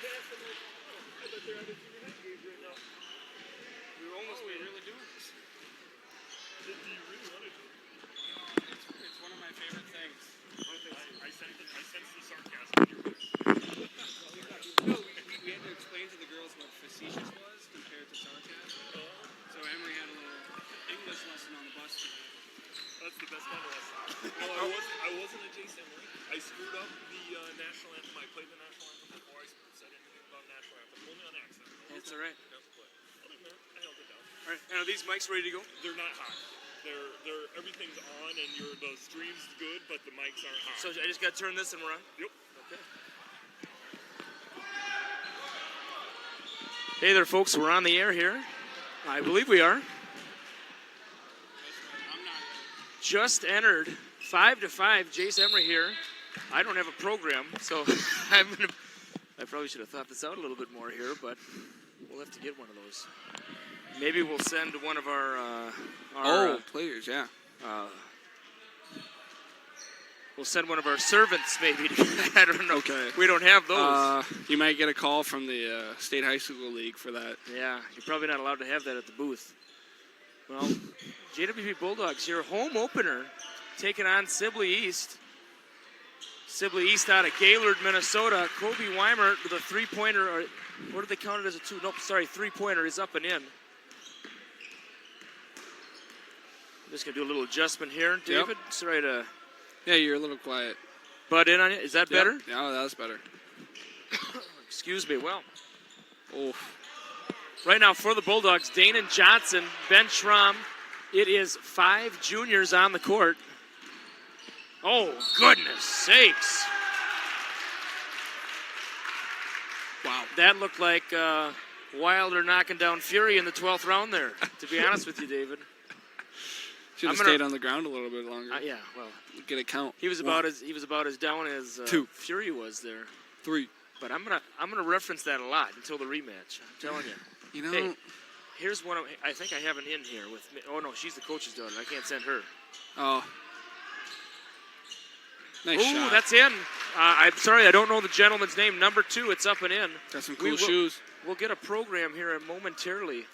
bet they're having junior high games right now. We really do. Do you really want to do it? It's one of my favorite things. I sense the sarcasm in your voice. No, we had to explain to the girls what facetious was compared to sarcasm. So Emery had a little English lesson on the bus today. That's the best kind of lesson. No, I wasn't a Jason Lee. I screwed up the national anthem. I played the national anthem before I said anything about national anthem. Only on accident. That's all right. Yep, but other than that, I held it down. All right, and are these mics ready to go? They're not hot. They're everything's on and the stream's good, but the mics aren't hot. So I just got to turn this and we're on? Yep. Okay. Hey there, folks. We're on the air here. I believe we are. Just entered 5-5. Jace Emery here. I don't have a program, so I probably should have thought this out a little bit more here, but we'll have to get one of those. Maybe we'll send one of our players, yeah. We'll send one of our servants, maybe. I don't know. Okay. We don't have those. You might get a call from the State High School League for that. Yeah, you're probably not allowed to have that at the booth. Well, JWP Bulldogs, your home opener, taking on Sibley East. Sibley East out of Gaylord, Minnesota. Kobe Weimer with a three-pointer, or did they count it as a two? Nope, sorry, three-pointer is up and in. I'm just going to do a little adjustment here, David. Yep. Sorry to... Yeah, you're a little quiet. Butt in on you. Is that better? Yeah, that was better. Excuse me. Well, Oh, right now for the Bulldogs, Danon Johnson, Ben Schramm. It is 5 juniors on the court. Oh, goodness sakes. wow. That looked like Wilder knocking down Fury in the 12th round there, to be honest with you, David. Should have stayed on the ground a little bit longer. Yeah, well, Get a count. he was about as down as 2. Fury was there. 3. But I'm gonna reference that a lot until the rematch. I'm telling you. You know, Hey, here's one. I think I have an in here with me. Oh no, she's the coach's daughter. I can't send her. oh, nice Ooh, shot. that's in. I'm sorry, I don't know the gentleman's name. Number 2, it's up and in. Got some cool shoes. We'll get a program here momentarily.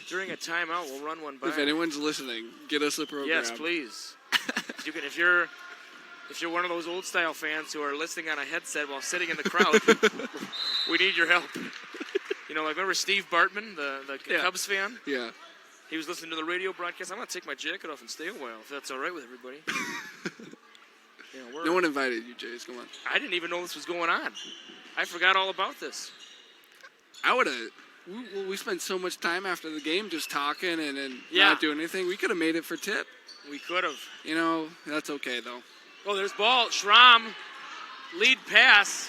During a timeout, we'll run one by. If anyone's listening, get us a program. Yes, please. You can, if you're one of those old style fans who are listening on a headset while sitting in the crowd, we need your help. You know, like remember Steve Bartman, the Cubs fan? Yeah. He was listening to the radio broadcast. I'm gonna take my jacket off and stay a while, if that's all right with everybody. No one invited you, Jace. Come on. I didn't even know this was going on. I forgot all about this. I would have. We spent so much time after the game just talking and Yeah. not doing anything. We could have made it for tip. We could have. You know, that's okay, though. Oh, there's ball. Schramm, lead pass.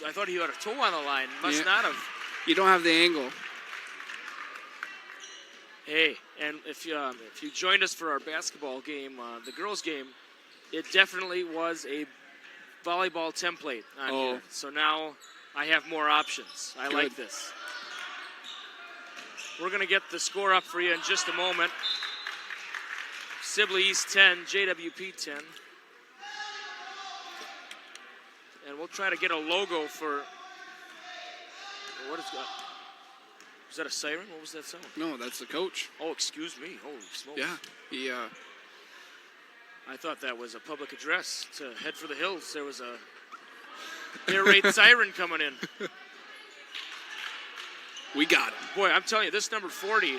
I thought he had a toe on the line. Must not have. You don't have the angle. Hey, and if you joined us for our basketball game, the girls' game, it definitely was a volleyball template on here. So now I have more options. I like this. We're going to get the score up for you in just a moment. Sibley East 10, JWP 10. And we'll try to get a logo for... What is that? Was that a siren? What was that sound? No, that's the coach. Oh, excuse me. Holy smokes. Yeah. I thought that was a public address to head for the hills. There was a air raid siren coming in. We got him. Boy, I'm telling you, this number 40,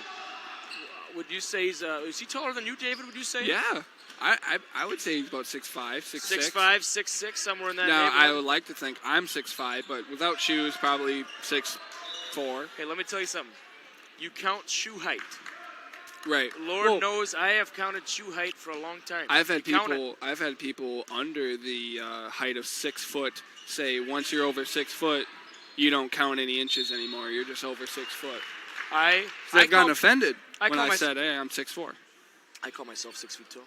would you say is he taller than you, David, would you say? Yeah. I would say he's about 6'5", 6'6". 6'5", 6'6", somewhere in that Now, neighborhood. I would like to think I'm 6'5", but without shoes, probably 6'4". Hey, let me tell you something. You count shoe height. Right. Lord knows I have counted shoe height for a long time. I've had people under the height of 6 foot say once you're over 6 foot, you don't count any inches anymore. You're just over 6 foot. They've gotten offended when I said, hey, I'm 6'4". I call myself 6 feet tall.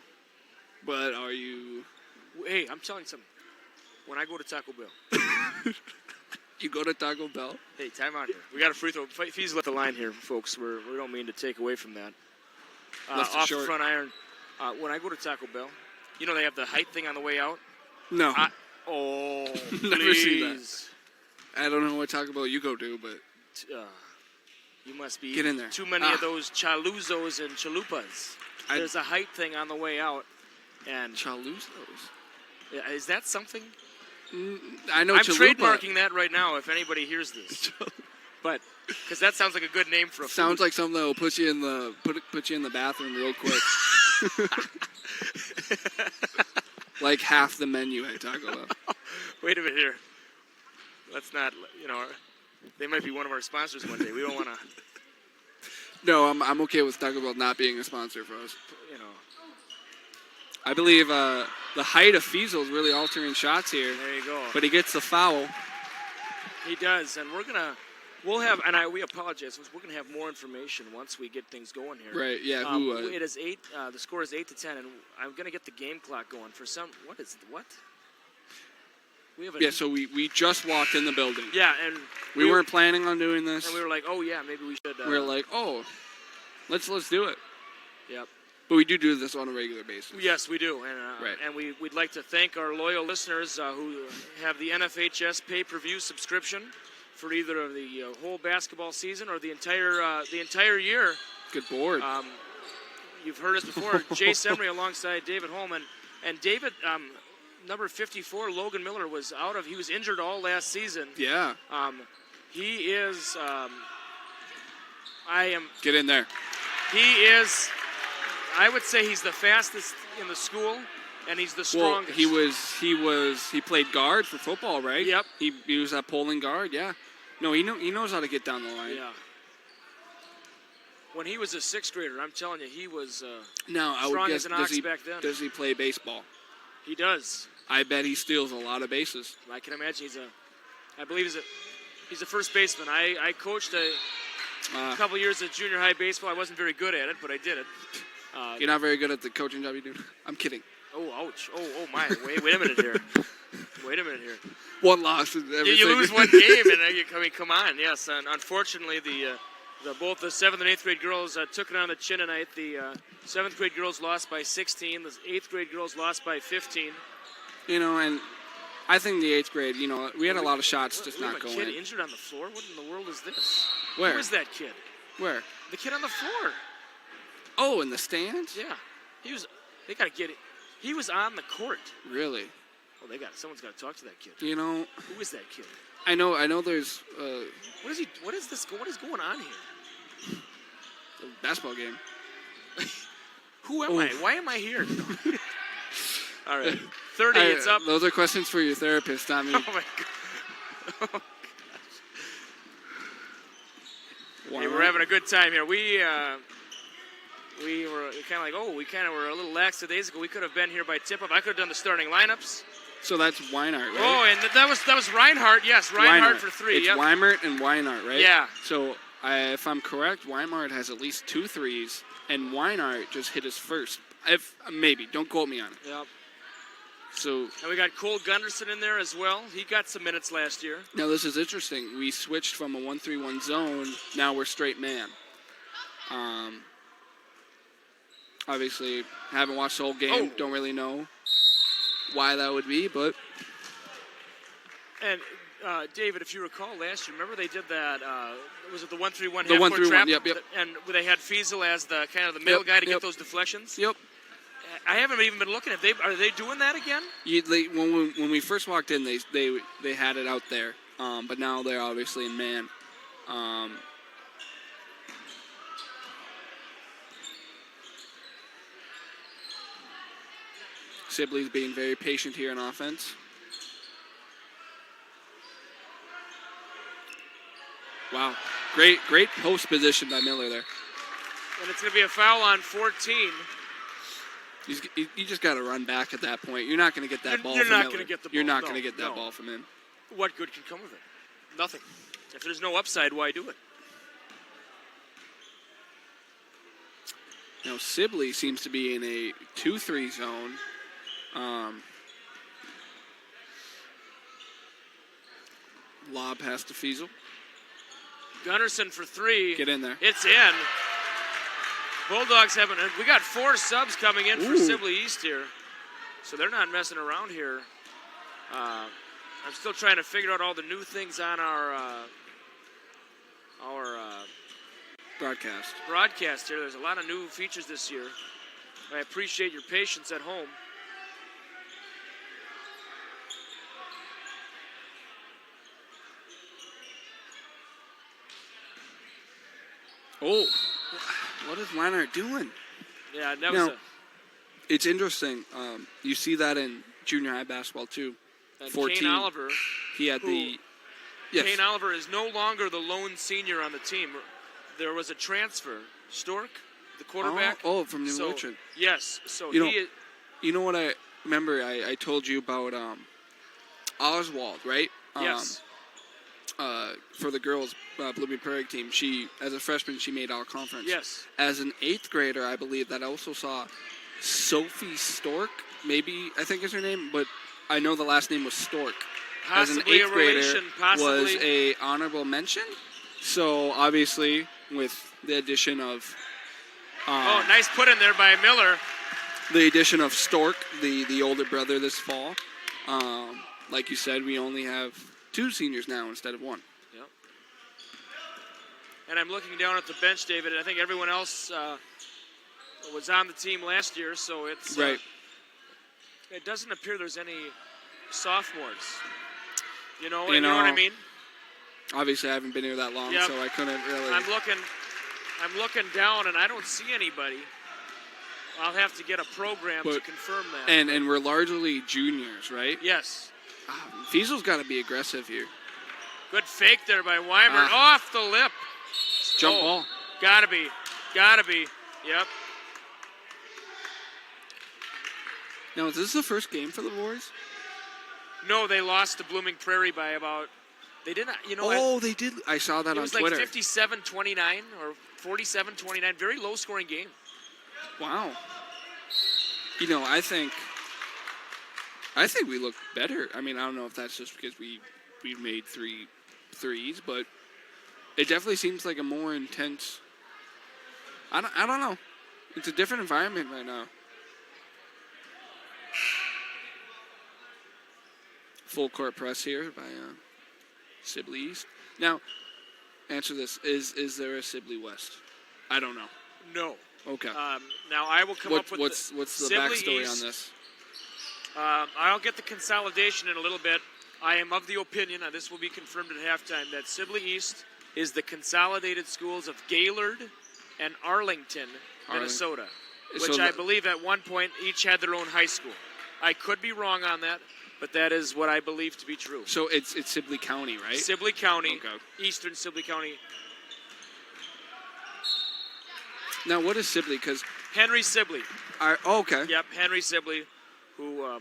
But are you? Hey, I'm telling you something. When I go to Taco Bell. You go to Taco Bell? Hey, time out here. We got a free throw. Fees left the line here, folks. We don't mean to take away from that. Off the front iron. When I go to Taco Bell, you know they have the height thing on the way out? No. Never seen that. I don't know what Taco Bell you go to, but You must be get in there. Too many of those chaluzos and chalupas. There's a height thing on the way out, and Chaluzos. Is that something? I know. I'm chalupa. trademarking that right now. If anybody hears this, but because that sounds like a good name for a Sounds food. like something that will put you in the bathroom real quick. Like half the menu at Taco Bell. Wait a minute here. Let's not. They might be one of our sponsors one day. We don't want to. No, I'm okay with Taco Bell not being a sponsor for us. I believe the height of Fiesel is really altering shots here. There you go. But he gets the foul. He does, and we'll have, we apologize. We're gonna have more information once we get things going here. Right? Yeah. It is 8. The score is 8-10, and I'm gonna get the game clock going for some. What? We have Yeah. So we just walked in the building. Yeah, and we weren't planning on doing this. And we were like, oh yeah, maybe we should. We were like, oh, let's do it. Yep. But we do this on a regular basis. Yes, we do, and right. And we'd like to thank our loyal listeners who have the NFHS pay-per-view subscription for either of the whole basketball season or the entire year. Good board. You've heard us before. Jay Semry alongside David Holman, and David, number 54, Logan Miller he was injured all last season. Yeah. He is. Get in there. He is. I would say he's the fastest in the school, and he's the strongest. Well, he played guard for football, right? Yep. He was that pulling guard, yeah. No, he knows how to get down the line. Yeah. When he was a 6th grader, I'm telling you, he was I would strong guess, as an ox back then. Does he play baseball? He does. I bet he steals a lot of bases. I can imagine I believe he's a first baseman. I coached a couple years of junior high baseball. I wasn't very good at it, but I did it. You're not very good at the coaching job you do? I'm kidding. Oh, ouch. Oh, my. Wait a minute here. One loss. You lose one game, and come on. Yes, and unfortunately, both the 7th and 8th grade girls took it on the chin tonight. The 7th grade girls lost by 16. The 8th grade girls lost by 15. And I think the 8th grade, we had a lot of shots just not going. A kid injured on the floor? What in the world is this? Where? Who is that kid? Where? The kid on the floor. Oh, in the stands? Yeah. They got to get it. He was on the court. Really? Well, someone's got to talk to that kid. Who is that kid? I know there's What is going on here? A basketball game. Who am I? Why am I here? All right. 30, it's up. Those are questions for your therapist, not me. Oh my god. Hey, we're having a good time here. We were kind of were a little lax 2 days ago. We could have been here by tip-off. I could have done the starting lineups. So that's Weinart, right? Oh, and that was Reinhardt. Yes, Reinhardt for 3. It's Weimart and Weinart, right? Yeah. So if I'm correct, Weimart has at least 2 threes, and Weinart just hit his first. Maybe, don't quote me on it. Yep. So. And we got Cole Gunderson in there as well. He got some minutes last year. Now this is interesting. We switched from a 1-3-1 zone. Now we're straight man. Obviously, haven't watched the whole game. Don't really know why that would be, but. And David, if you recall last year, remember they did that? Was it the 1-3-1 The half court 1-3-1, trap? yep. And they had Fiesel as the kind of the middle guy to get those deflections. Yep. I haven't even been looking at. Are they doing that again? When we first walked in, they had it out there, but now they're obviously in man. Sibley's being very patient here in offense. Wow, great post position by Miller there. And it's going to be a foul on 14. You just got to run back at that point. You're not going to get that ball from Miller. You're not going to get the ball. You're not going to get that ball from him. What good can come of it? Nothing. If there's no upside, why do it? Now, Sibley seems to be in a 2-3 zone. Lob pass to Fiesel. Gunderson for 3. Get in there. It's in. Bulldogs we got 4 subs coming in for Sibley East here. So they're not messing around here. I'm still trying to figure out all the new things on our broadcast here. There's a lot of new features this year. I appreciate your patience at home. Oh, what is Leinart doing? Yeah, that was it's interesting. You see that in junior high basketball too. and 14. Kane Oliver. He had Yes. Kane Oliver is no longer the lone senior on the team. There was a transfer. Stork, the quarterback. Oh, from New Richmond. Yes. So You know what I remember? I told you about Oswald, right? Yes. For the girls Blooming Prairie team, as a freshman she made all conference. Yes. As an 8th grader, I believe that I also saw Sophie Stork. Maybe I think is her name, but I know the last name was Stork. Possibly as an 8th grader, relation, possibly. was a honorable mention. So obviously, with the addition of nice put in there by Miller. the addition of Stork, the older brother this fall, like you said, we only have 2 seniors now instead of 1. Yep. And I'm looking down at the bench, David, and I think everyone else was on the team last year, so it's right. It doesn't appear there's any sophomores. You know what I mean? Obviously, I haven't been here that long, Yep. so I couldn't really. I'm looking down, and I don't see anybody. I'll have to get a program to confirm that. And we're largely juniors, right? Yes. Fiesel's got to be aggressive here. Good fake there by Weimer. Off the lip. Jump ball. Gotta be. Yep. Now, is this the first game for the boys? No, they lost to Blooming Prairie by about. They didn't. They did. I saw that on Twitter. It was like 57-29 or 47-29. Very low-scoring game. Wow. I think we look better. I mean, I don't know if that's just because we made 3 threes, but it definitely seems like a more intense. I don't know. It's a different environment right now. Full court press here by Sibley East. Now, answer this: Is there a Sibley West? I don't know. No. Okay. Now I will come up with what's the Sibley backstory East, on this? I'll get the consolidation in a little bit. I am of the opinion, and this will be confirmed at halftime, that Sibley East is the consolidated schools of Gaylord and Arlington, Minnesota, which I believe at one point each had their own high school. I could be wrong on that, but that is what I believe to be true. So it's Sibley County, right? Sibley County, okay. Eastern Sibley County. Now, what is Sibley? Because Henry Sibley. Okay. Yep, Henry Sibley, who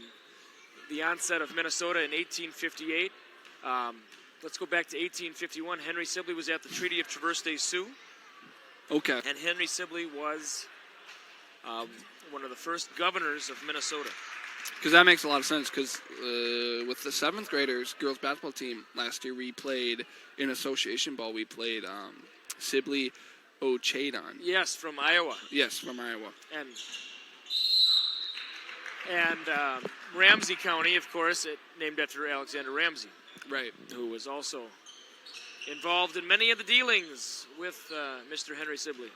the onset of Minnesota in 1858. Let's go back to 1851. Henry Sibley was at the Treaty of Traverse des Sioux. Okay. And Henry Sibley was one of the first governors of Minnesota. Because that makes a lot of sense. Because with the 7th graders girls basketball team last year, we played in association ball. We played Sibley Ochadon. Yes, from Iowa. Yes, from Iowa. And Ramsey County, of course, named after Alexander Ramsey. Right. Who was also involved in many of the dealings with Mr. Henry Sibley.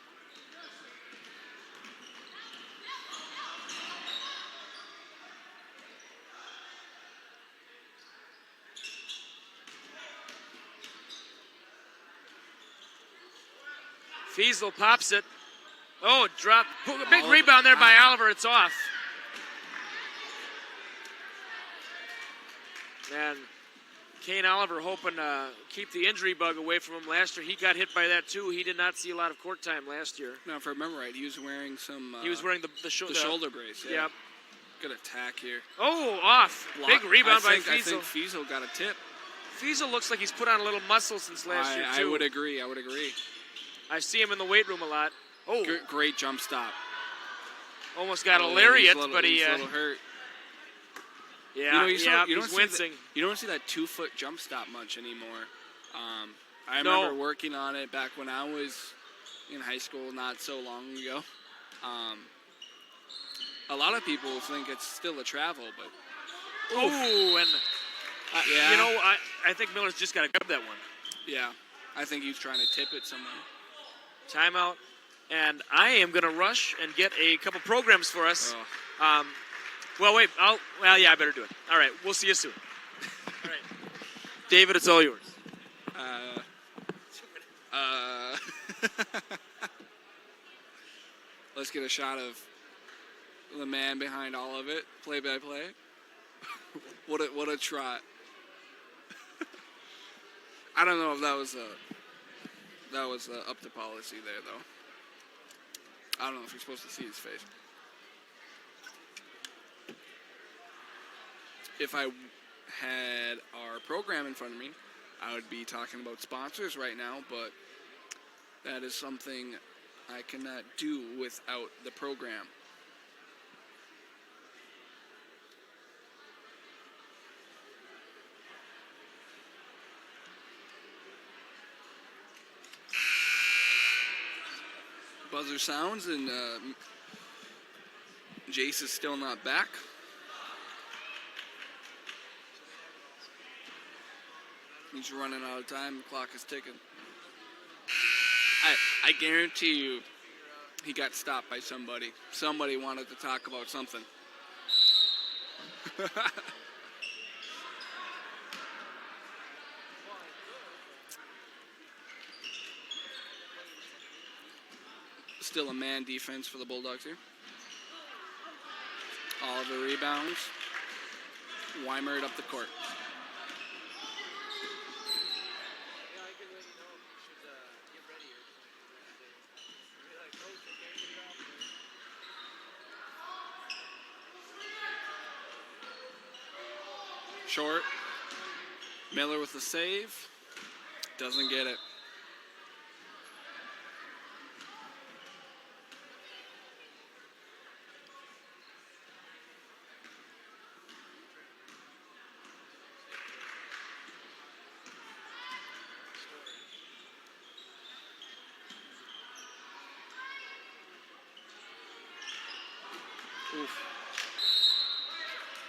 Fiesel pops it. Oh, drop. Big rebound there by Oliver. It's off. And Kane Oliver hoping to keep the injury bug away from him last year. He got hit by that too. He did not see a lot of court time last year. Now, if I remember right, he was wearing some. He was wearing the shoulder brace. Yeah. Yep. Good attack here. Oh, off. Big rebound by Fiesel. I think Fiesel got a tip. Fiesel looks like he's put on a little muscle since last year too. I would agree. I see him in the weight room a lot. Oh, great jump stop. Almost got a lariat, but he's a little hurt. Yeah, he's wincing. You don't see that 2-foot jump stop much anymore. I remember working on it back when I was in high school not so long ago. A lot of people think it's still a travel, but... Oh, and Yeah. You know, I think Miller's just got to grab that one. Yeah. I think he's trying to tip it somewhere. Timeout. And I am going to rush and get a couple programs for us. Oh. Well, wait. I better do it. All right. We'll see you soon. All right. David, it's all yours. Let's get a shot of the man behind all of it, play by play. What a trot! I don't know if that was up to policy there though. I don't know if you're supposed to see his face. If I had our program in front of me, I would be talking about sponsors right now, but that is something I cannot do without the program. Buzzer sounds, and Jace is still not back. He's running out of time. The clock is ticking. I guarantee you he got stopped by somebody. Somebody wanted to talk about something. Still a man defense for the Bulldogs here. Oliver rebounds. Weimert up the court. Short. Miller with the save. Doesn't get it. Oof.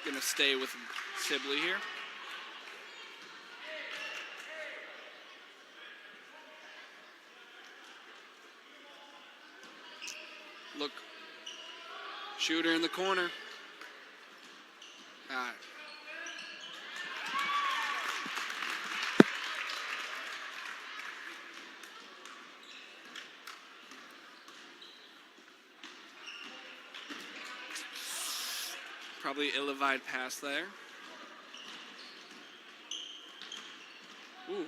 Gonna stay with Sibley here. Look. Shooter in the corner. All right. Probably ill-advised pass there. Ooh.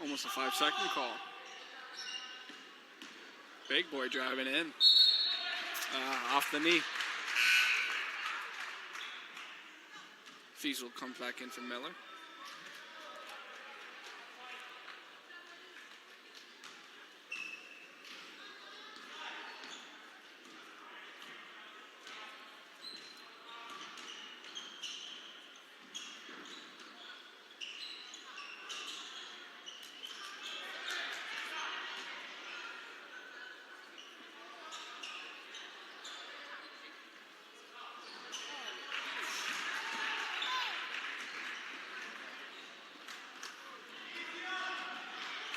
Almost a 5-second call. Big boy driving in. Off the knee. Fiesel comes back in for Miller.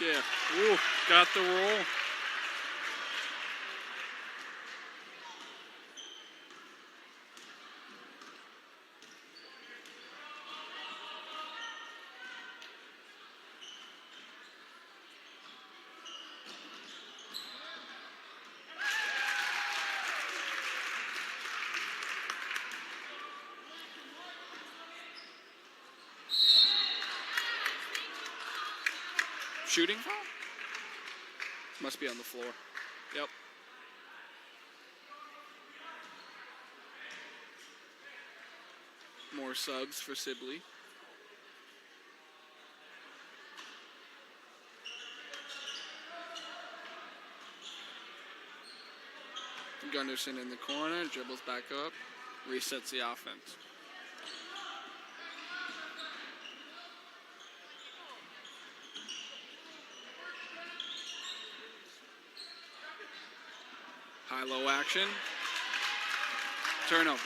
Yeah. Ooh, got the roll. Shooting foul? Must be on the floor. Yep. More subs for Sibley. Gunderson in the corner, dribbles back up, resets the offense. High-low action. Turnover.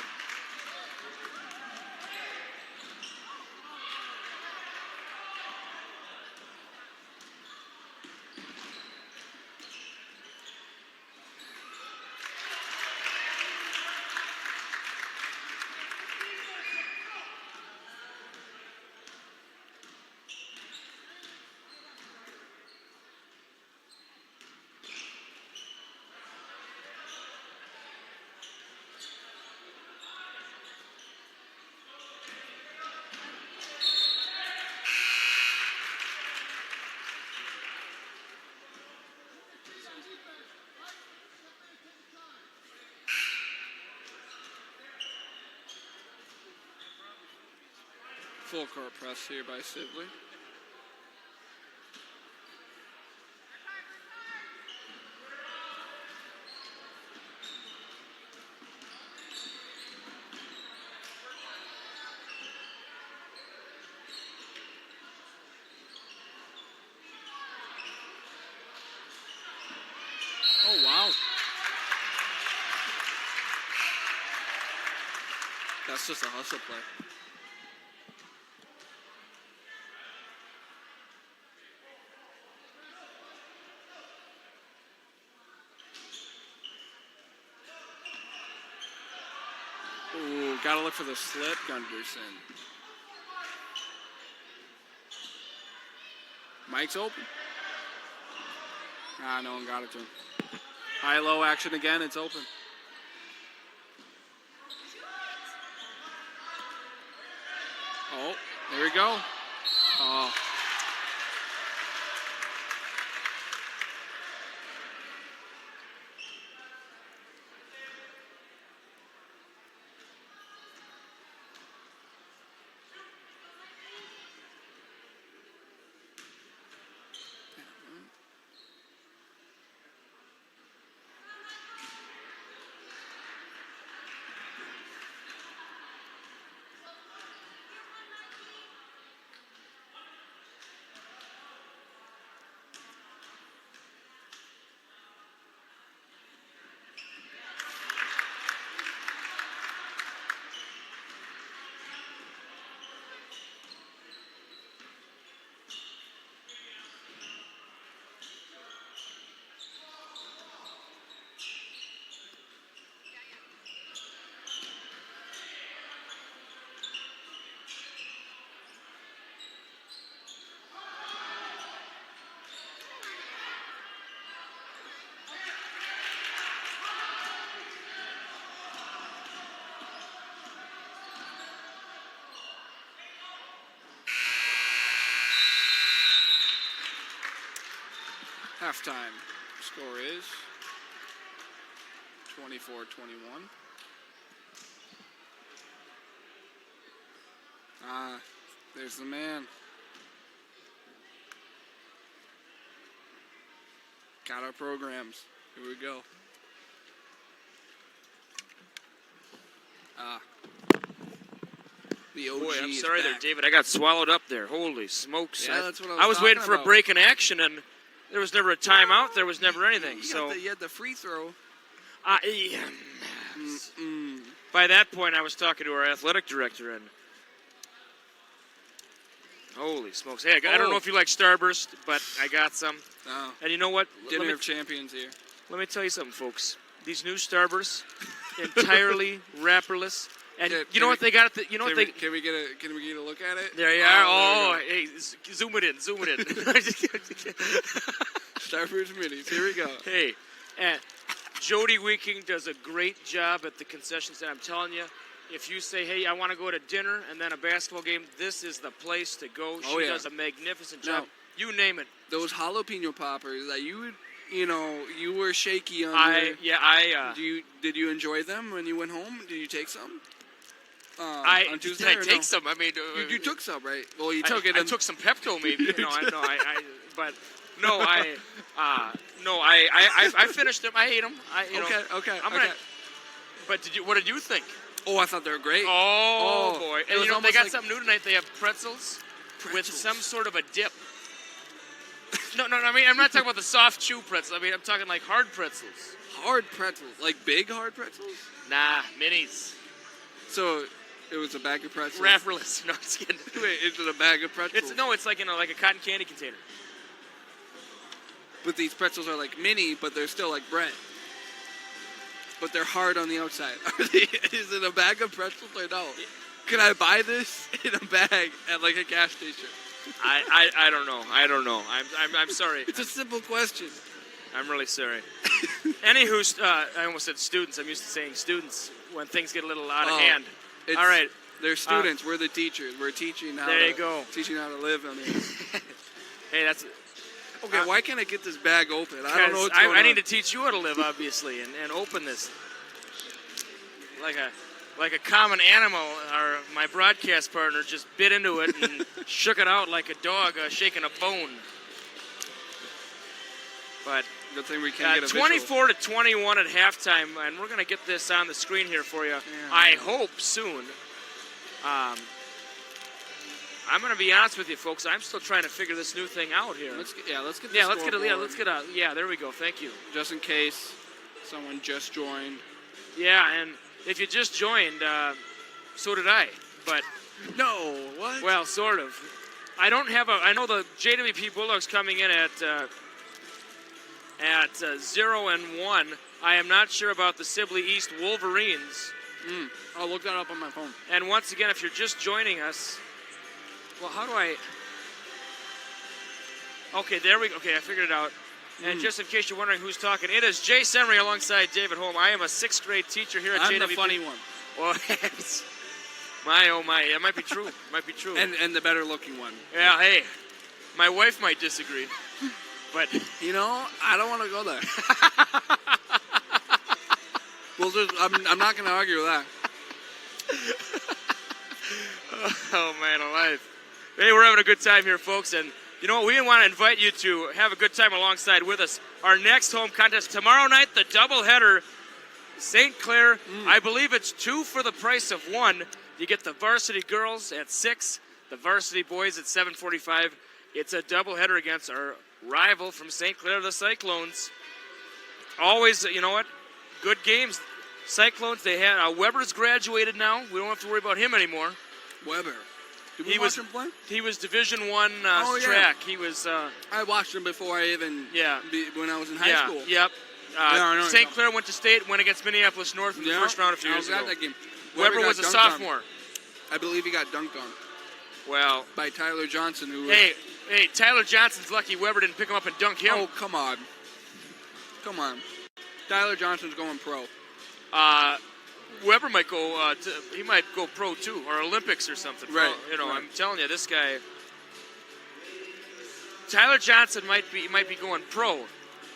Full court press here by Sibley. Oh, wow. That's just a hustle play. Ooh, gotta look for the slip, Gunderson. Mike's open. Ah, no one got it to him. High-low action again, it's open. Oh, there we go. Oh. Halftime score is 24-21. Ah, there's the man. Got our programs. Here we go. Ah. The OG Boy, I'm is sorry there, back. David. I got swallowed up there. Holy smokes. Yeah, that's what I was waiting talking for a about. break in action, and there was never a timeout. There was never anything. You had the free throw. By that point, I was talking to our athletic director, and holy smokes. Hey, I don't know if you like Starburst, but I got some. Oh. And you know what? Dinner of Champions here. Let me tell you something, folks. These new Starbursts, entirely wrapperless. And you know what they got? Can we get a look at it? There you are. Oh, hey, zoom it in. Starburst minis. Here we go. Hey, and Jody Weeking does a great job at the concession stand. I'm telling you, if you say, hey, I want to go to dinner and then a basketball game, this is the place to go. She does a magnificent job. Now, you name it. Those jalapeno poppers that you would you were shaky on. Did you enjoy them when you went home? Did you take some? On Tuesday, did I take some? I mean, you took some, right? Well, you took it. I took some Pepto, maybe. I finished them. I ate them. Okay. But what did you think? Oh, I thought they were great. Oh boy! And they got like something new tonight. They have pretzels with some sort of a dip. No. I mean, I'm not talking about the soft chew pretzels. I mean, I'm talking like hard pretzels. Hard pretzels, like big hard pretzels. Nah, minis. So it was a bag of pretzels. Wrapperless. No, I'm just kidding. Wait, is it a bag of pretzels? It's like like a cotton candy container. But these pretzels are like mini, but they're still like bread. But they're hard on the outside. Is it a bag of pretzels or no? Can I buy this in a bag at like a gas station? I don't know. I'm sorry. It's a simple question. I'm really sorry. Anywho, I almost said students. I'm used to saying students when things get a little out of hand. All right. They're students. We're the teachers. We're teaching how teaching how to live on it. Hey, that's... Okay, why can't I get this bag open? I don't know what's going on. I need to teach you how to live, obviously, and open this. Like a common animal, my broadcast partner just bit into it and shook it out like a dog shaking a bone. But good thing we can't get a 24 to 21 at halftime, and we're going to get this on the screen here for you. Yeah. I hope soon. I'm going to be honest with you, folks. I'm still trying to figure this new thing out here. Let's get there we go. Thank you. Just in case someone just joined. Yeah, and if you just joined, so did I. But no, what? Well, sort of. I know the JWP Bulldogs coming in at 0-1. I am not sure about the Sibley East Wolverines. I'll look that up on my phone. And once again, if you're just joining us, well, how do I? Okay, there we go. Okay, I figured it out. And just in case you're wondering who's talking, it is Jay Semery alongside David Holm. I am a 6th grade teacher here at JWP. I'm the funny one. Well, oh my, it might be true. And the better looking one. Yeah, hey, my wife might disagree, but I don't want to go there. Well, I'm not going to argue with that. Oh man, alive! Hey, we're having a good time here, folks, and you know what? We want to invite you to have a good time alongside with us. Our next home contest tomorrow night, the doubleheader, St. Clair. I believe it's 2 for the price of 1. You get the varsity girls at 6, the varsity boys at 7:45. It's a doubleheader against our rival from St. Clair, the Cyclones. Always, you know what? Good games. Cyclones. They had Weber's graduated now. We don't have to worry about him anymore. Weber. Did we watch him play? He was Division I track. He was. I watched him before I even. When I was in high school. Yep. St. Clair went to state, went against Minneapolis North in the first round a few years ago. That game. Weber was a sophomore. I believe he got dunked on. Well. By Tyler Johnson, who. Hey, Tyler Johnson's lucky Weber didn't pick him up and dunk him. Oh, come on. Tyler Johnson's going pro. Weber might go. He might go pro too, or Olympics or something. Right. I'm telling you, this guy. Tyler Johnson might be going pro.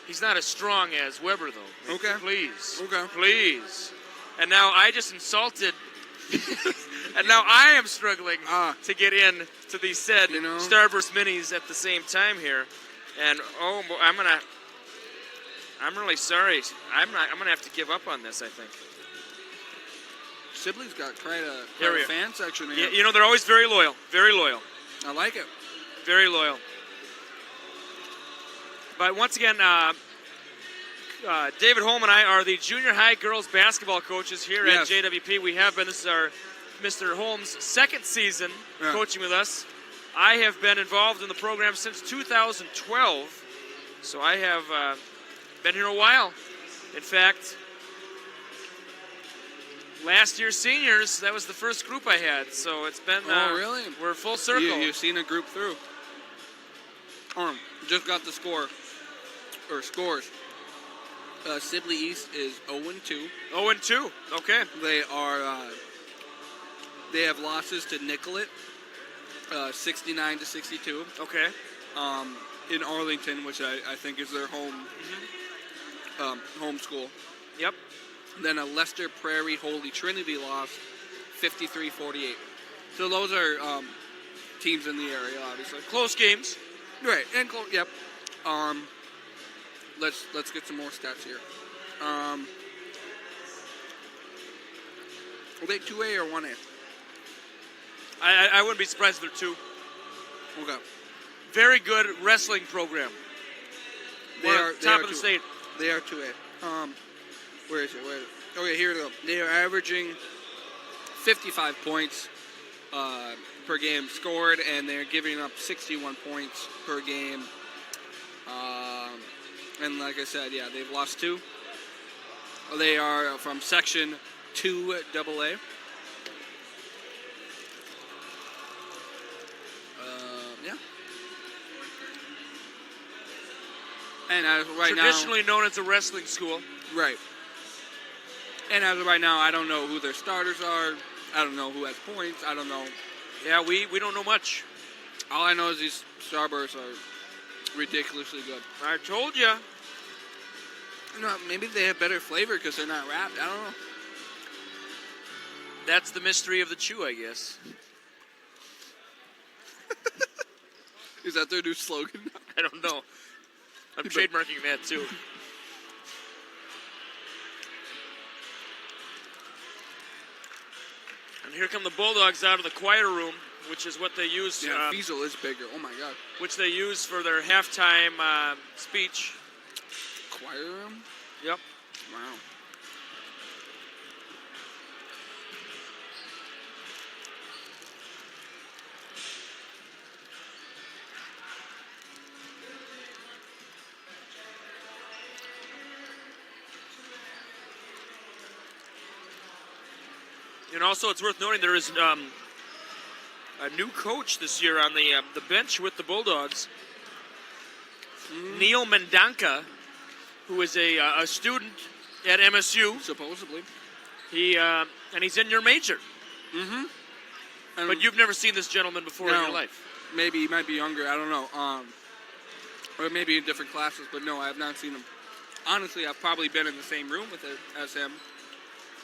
He's not as strong as Weber though. Okay. Please. Okay. Please. And now I just insulted. And now I am struggling to get in to these said Starburst Minis at the same time here. And I'm really sorry. I'm gonna have to give up on this, I think. Sibley's got quite a fan section here. Yeah, they're always very loyal. Very loyal. I like it. Very loyal. But once again, David Holm and I are the junior high girls basketball coaches here at JWP. We have been. This is our Mr. Holm's second season coaching with us. I have been involved in the program since 2012, so I have been here a while. In fact, last year's seniors, that was the first group I had, so it's been. Oh, really? We're full circle. You've seen a group through. Just got the scores. Sibley East is 0-2. 0-2. Okay. They have losses to Nicollet, 69-62. Okay. in Arlington, which I think is their home school. Yep. Then a Leicester Prairie Holy Trinity lost 53-48. So those are teams in the area, obviously. Close games. Right, and yep. Let's get some more stats here. Are they 2A or 1A? I wouldn't be surprised if they're 2. Okay. Very good wrestling program. Top of the state. They are 2A. Where is it? Okay, here we go. They are averaging 55 points per game scored, and they're giving up 61 points per game. And like I said, yeah, they've lost 2. They are from Section 2AA. Yeah. And as of right now, traditionally known as a wrestling school. right. And as of right now, I don't know who their starters are. I don't know who has points. I don't know. Yeah, we don't know much. All I know is these Starbursts are ridiculously good. I told you. No, maybe they have better flavor because they're not wrapped. I don't know. That's the mystery of the chew, I guess. Is that their new slogan? I don't know. I'm trademarking that too. And here come the Bulldogs out of the choir room, which is what they use. Yeah, Fiesel is bigger. Oh my God. Which they use for their halftime speech. Choir room? Yep. Wow. And also, it's worth noting there is a new coach this year on the bench with the Bulldogs. Neil Mendanka, who is a student at MSU. Supposedly. And he's in your major. Mm-hmm. But you've never seen this gentleman before in your life. Maybe he might be younger. I don't know. Or maybe in different classes. But no, I have not seen him. Honestly, I've probably been in the same room with it as him.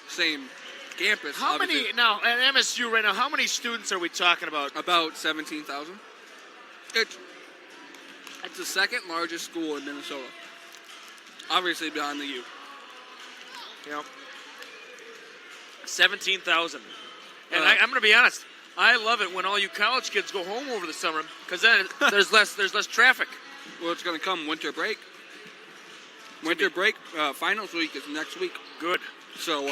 Same campus. How obviously. many, now at MSU right now, how many students are we talking about? About 17,000. It's the second largest school in Minnesota. Obviously behind the U. Yep. 17,000. And I'm going to be honest, I love it when all you college kids go home over the summer because then there's less traffic. Well, it's going to come winter break. Winter break finals week is next week. Good. So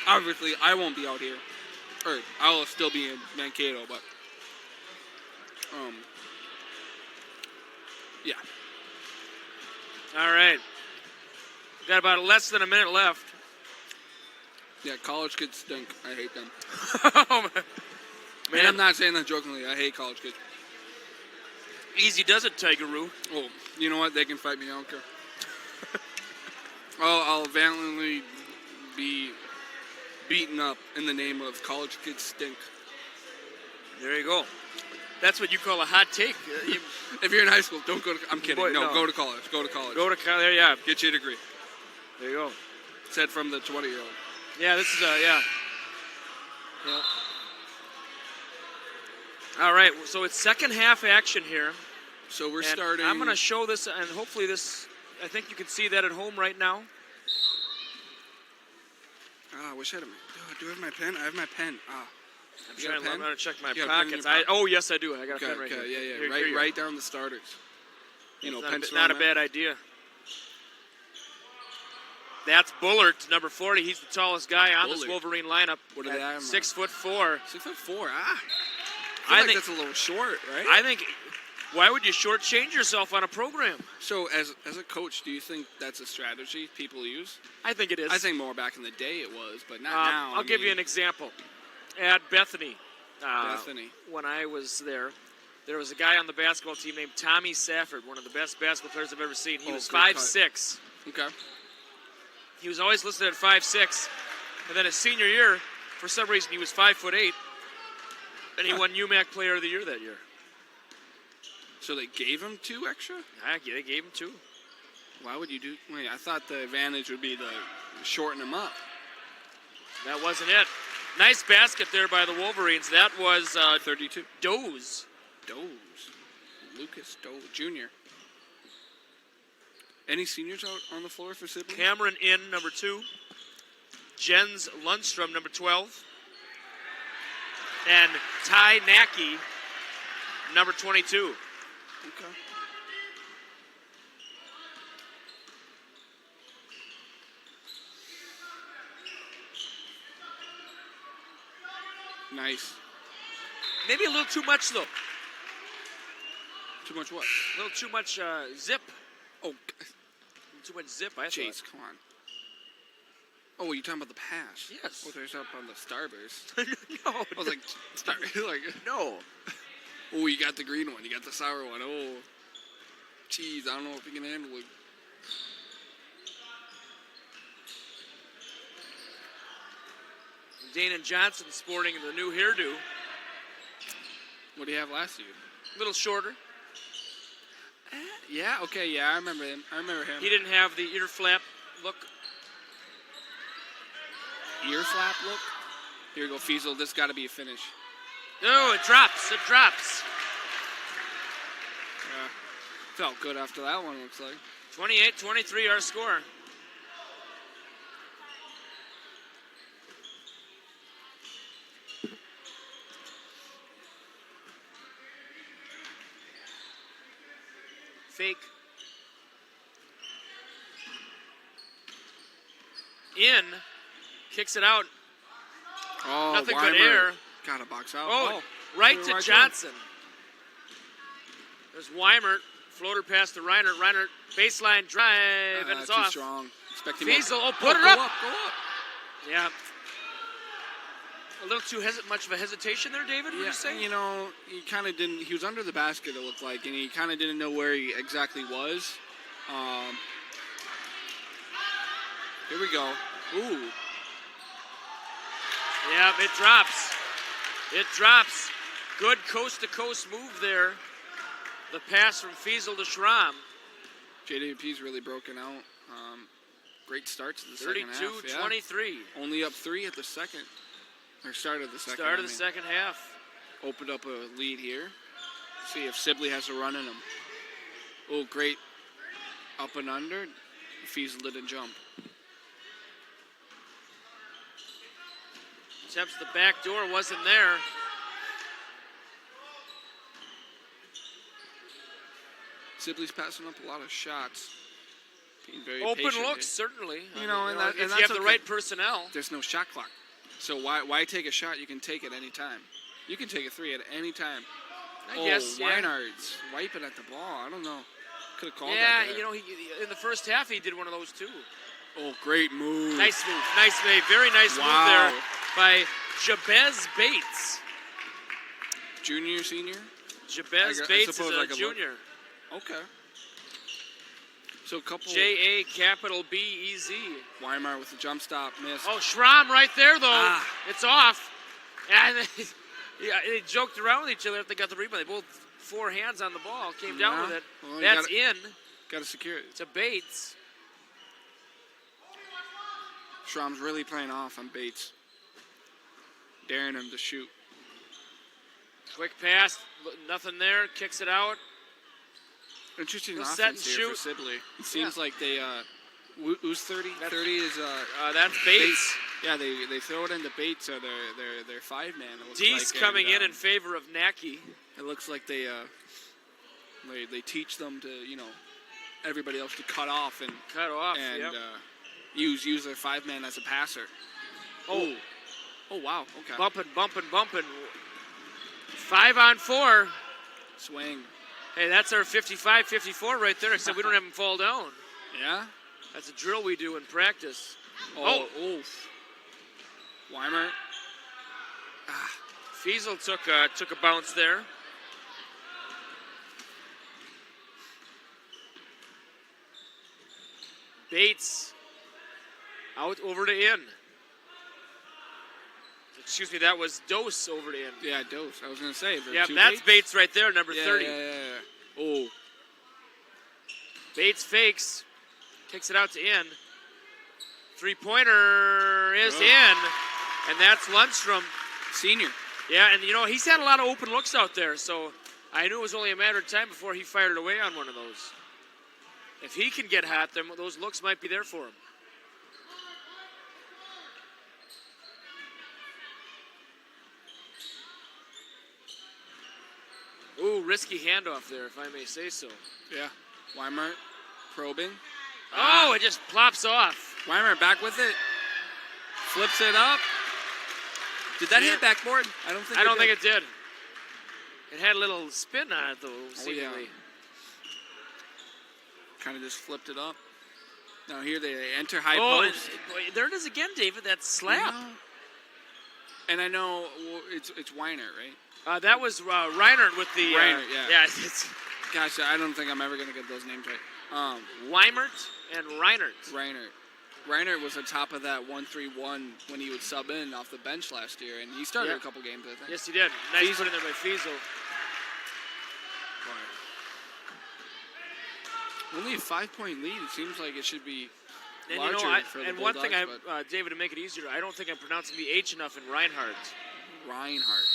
obviously I won't be out here, or I'll still be in Mankato, but yeah. All right. Got about less than a minute left. Yeah, college kids stink. I hate them. Oh, man. And I'm not saying that jokingly. I hate college kids. Easy does it, Tigeroo. Oh, you know what? They can fight me. I don't care. I'll valiantly be beaten up in the name of college kids stink. There you go. That's what you call a hot take. If you're in high school, don't go to... I'm kidding. Boy, no, no. go to college. Go to college. Go to college. There, yeah. Get your degree. There you go. Said from the 20-year-old. Yeah, this is yeah. Yep. All right, so it's second half action here. So we're and starting... I'm going to show this, and hopefully this... I think you can see that at home right now. I wish I had do I have my pen? I have my pen. I'm going to check my You got a pen in pockets. your pocket? Oh, yes, I do. I got a Okay, pen right here. yeah. Here, Write down the starters. You know, It's pencil not a on bad idea. That's Bullard, number 40. He's the tallest guy on this Bullard. Wolverine lineup. What do they have? 6'4". 6'4". I think that's a little short, right? I think. Why would you shortchange yourself on a program? So, as a coach, do you think that's a strategy people use? I think it is. I think more back in the day it was, but not now. I'll give you an example. At Bethany, Bethany. when I was there was a guy on the basketball team named Tommy Safford, one of the best basketball players I've ever seen. He was 5'6". Okay. He was always listed at 5'6", and then his senior year, for some reason, he was 5'8", and he won UMAC Player of the Year that year. So they gave him 2 extra? Yeah, they gave him 2. Why would you do? Wait, I thought the advantage would be to shorten them up. That wasn't it. Nice basket there by the Wolverines. That was 32. Doze. Lucas Doe Jr. Any seniors out on the floor for Sibley? Cameron in, number 2. Jens Lundstrom, number 12. And Ty Nacky, number 22. Okay. Nice. Maybe a little too much, though. Too much what? A little too much zip. Oh, Too much zip, I Chase, come on. Oh, you're talking about the pass? Yes. Oh, there's up on the Starburst. No. I was like, No. Oh, you got the green one. You got the sour one. Oh, geez, I don't know if you can handle it. Dana Johnson sporting the new hairdo. What do you have last year? A little shorter. Yeah, okay, yeah, I remember him. He didn't have the ear flap look. Ear flap look? Here we go, Fiesel. This got to be a finish. No, it drops. It drops. Yeah. Felt good after that one, looks like. 28-23 our score. Fake. In. Kicks it out. Oh, Nothing Weimer. but air. Got a box out. Oh, right to right Johnson. There's Weimer. Floater pass to Reinert. Reinert baseline drive, and it's too off. strong. Expect him Fiesel, up. put it Go up. Go up. Yeah. A little too much of a hesitation there, David, would you say? You know, he kind of didn't. He was under the basket, it looked like, and he kind of didn't know where he exactly was. Here we go. Ooh. Yeah, it drops. It drops. Good coast-to-coast move there. The pass from Fiesel to Schramm. JWP's really broken out. Great start to the second half. 32-23. Only up 3 at the second. Or start of the second. Start of the second half. Opened up a lead here. See if Sibley has a run in him. Oh, great. Up and under. Fiesel didn't jump. Attempts the back door, wasn't there. Sibley's passing up a lot of shots. Being very Open patient looks, here. certainly. You know, and if that's you have the okay. right personnel. There's no shot clock. So why take a shot? You can take it any time. You can take a 3 at any time. I guess, yeah. Weinard's wiping at the ball. I don't know. Could have called that. Yeah, there. you know, he, in the first half he did one of those too. Oh, great move. Nice move. Nice move. Very nice move there by Jabez Bates. Junior, senior? Jabez Bates is a junior. Okay. So a couple. J-A-B-E-Z. Weimar with the jump stop, missed. Oh, Schramm right there, though. It's off. And they joked around with each other if they got the rebound. They both 4 hands on the ball, came down with it. Well, that's in. Got to secure it. To Bates. Schramm's really playing off on Bates. Daring him to shoot. Quick pass, nothing there. Kicks it out. Interesting He'll offense set and here shoot. for Sibley. It seems like they, who's 30? 30 is, that's Bates. Yeah, they throw it into Bates, or their 5-man. Deese coming in favor of Nacky. It looks like they teach them to, you know, everybody else to cut off and use their 5-man as a passer. Oh wow, okay. Bumping. 5-on-4. Swing. Hey, that's our 55-54 right there, except we don't have him fall down. Yeah? That's a drill we do in practice. Oof. Weimer. Fiesel took a bounce there. Bates out over to in. Excuse me, that was Dose over to in. Yeah, Dose. I was going to say. Yeah, that's Bates right there, number 30. Yeah. Oh. Bates fakes. Kicks it out to in. Three-pointer is in. And that's Lundstrom. Senior. Yeah, and, he's had a lot of open looks out there, so I knew it was only a matter of time before he fired it away on one of those. If he can get hot, then those looks might be there for him. Ooh, risky handoff there, if I may say so. Yeah. Weimar probing. Oh, it just plops off. Weimar back with it. Flips it up. Did that hit backboard? I don't think it did. It had a little spin on it, though, seemingly. Yeah. Kind of just flipped it up. Now here they enter high post. There it is again, David, that slap. And I know it's Weiner, right? That was Reinert with the... Reinert, yeah. It's Gosh, I don't think I'm ever going to get those names right. Weimert and Reinert. Reinert was on top of that 1-3-1 when he would sub in off the bench last year, and he started a couple games, I think. Yes, he did. Nice put in there by Fiesel. Only a 5-point lead. It seems like it should be and larger for the and Bulldogs, one thing, David, to make it easier, I don't think I'm pronouncing the H enough in Reinhardt. Reinhardt.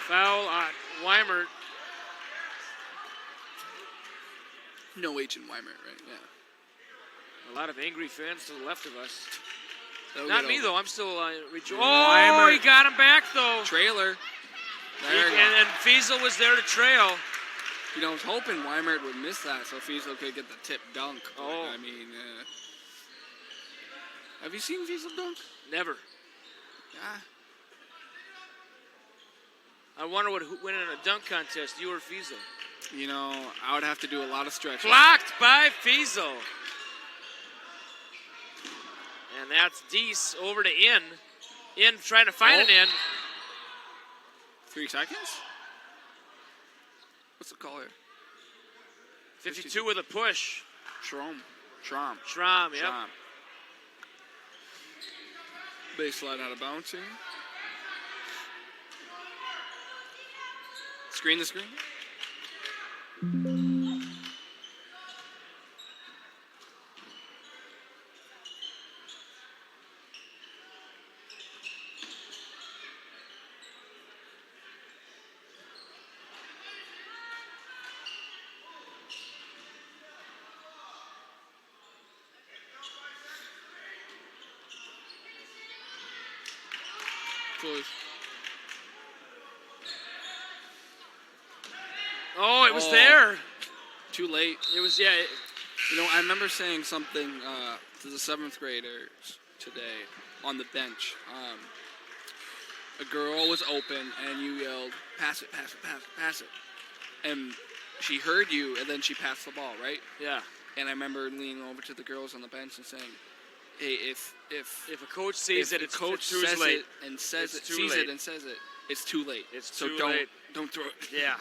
Foul on Weimert. No H in Weimart, right? Yeah. A lot of angry fans to the left of us. That'll Not me, though. I'm still rejoicing. Weimart. He got him back, though. Trailer. And Fiesel was there to trail. I was hoping Weimart would miss that so Fiesel could get the tip dunk. Oh. I mean, have you seen Fiesel dunk? Never. Yeah. I wonder what win in a dunk contest, you or Fiesel. I would have to do a lot of stretching. Blocked by Fiesel. And that's Deese over to in. In trying to find it in. 3 seconds? What's the call here? 52 with a push. Schramm, yep. Baseline out of bounds here. Screen the screen. Close. Oh, it was there. Too late. It was, I remember saying something to the 7th graders today on the bench. A girl was open, and you yelled, pass it, pass it, pass it, pass it. And she heard you, and then she passed the ball, right? Yeah. And I remember leaning over to the girls on the bench and saying, hey, if a coach sees it, it's too late. Sees it and says it, it's too late. It's so too late. Don't throw it. Yeah.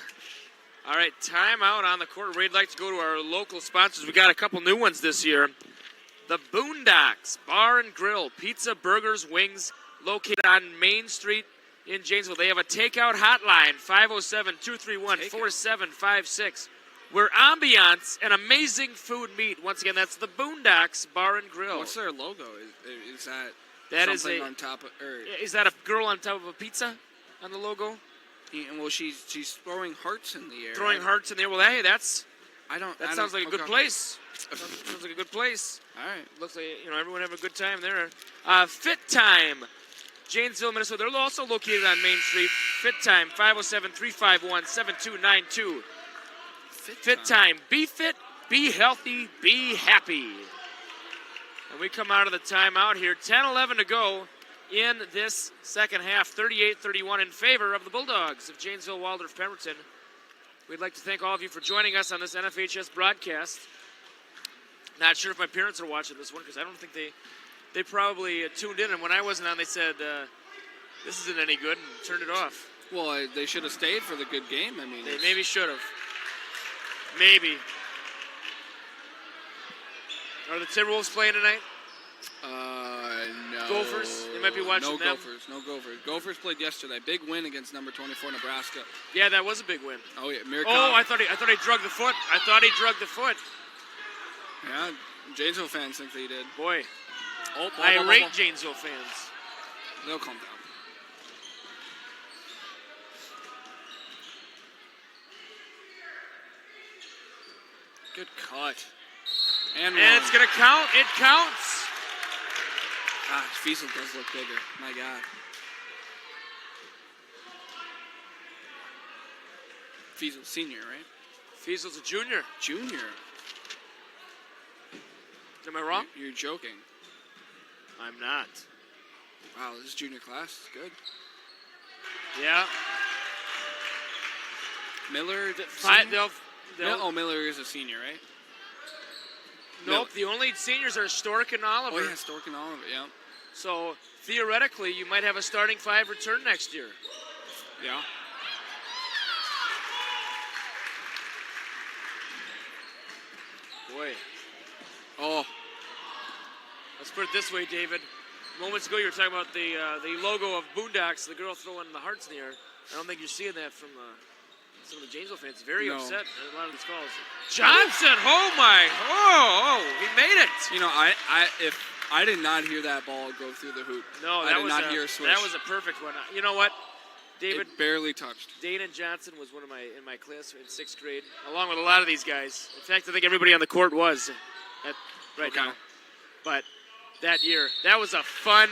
All right, timeout on the court. We'd like to go to our local sponsors. We got a couple new ones this year. The Boondocks Bar and Grill, pizza, burgers, wings, located on Main Street in Janesville. They have a takeout hotline, 507-231-4756, where ambiance and amazing food meet. Once again, that's the Boondocks Bar and Grill. What's their logo? Is that something on top of? Is that a girl on top of a pizza on the logo? Yeah, well, she's throwing hearts in the air. Throwing hearts in the air. Well, hey, that sounds like a good okay. place. Sounds like a good place. All right. Looks like everyone having a good time there. Fit Time, Janesville, Minnesota. They're also located on Main Street. Fit Time, 507-351-7292. Fit Time. Be fit, be healthy, be happy. And we come out of the timeout here. 10-11 to go in this second half. 38-31 in favor of the Bulldogs of Janesville, Waldorf, Pemberton. We'd like to thank all of you for joining us on this NFHS broadcast. Not sure if my parents are watching this one because I don't think they probably tuned in. And when I wasn't on, they said, this isn't any good, and turned it off. Well, they should have stayed for the good game. I mean, they maybe should have. Maybe. Are the Timberwolves playing tonight? No. Gophers. They might be watching no them. No Gophers. Gophers played yesterday. Big win against number 24 Nebraska. Yeah, that was a big win. Oh yeah, Mirkov. Oh, I thought he drug the foot. I thought he drug the foot. Yeah, Janesville fans think they did. Boy, Oh, irate Janesville fans. They'll calm down. Good cut. And it's going to count. It counts. Gosh, Fiesel does look bigger. My God. Fiesel senior, right? Fiesel's a junior. Junior. Am I wrong? You're joking. I'm not. Wow, this junior class is good. Yeah. Miller. Miller is a senior, right? Nope. The only seniors are Stork and Oliver. Oh yeah, Stork and Oliver. Yeah. So theoretically, you might have a starting 5 return next year. Yeah. Boy. Oh. Let's put it this way, David. Moments ago, you were talking about the logo of Boondocks, the girl throwing the hearts in the air. I don't think you're seeing that from some of the Janesville fans. Very upset at a lot of these calls. Johnson, oh my, he made it. You know, if I did not hear that ball go through the hoop. No, I did not hear a swish. That was a perfect one. You know what, David? It barely touched. Dana Johnson was one of in my class in 6th grade, along with a lot of these guys. In fact, I think everybody on the court was right now. But that year, that was a fun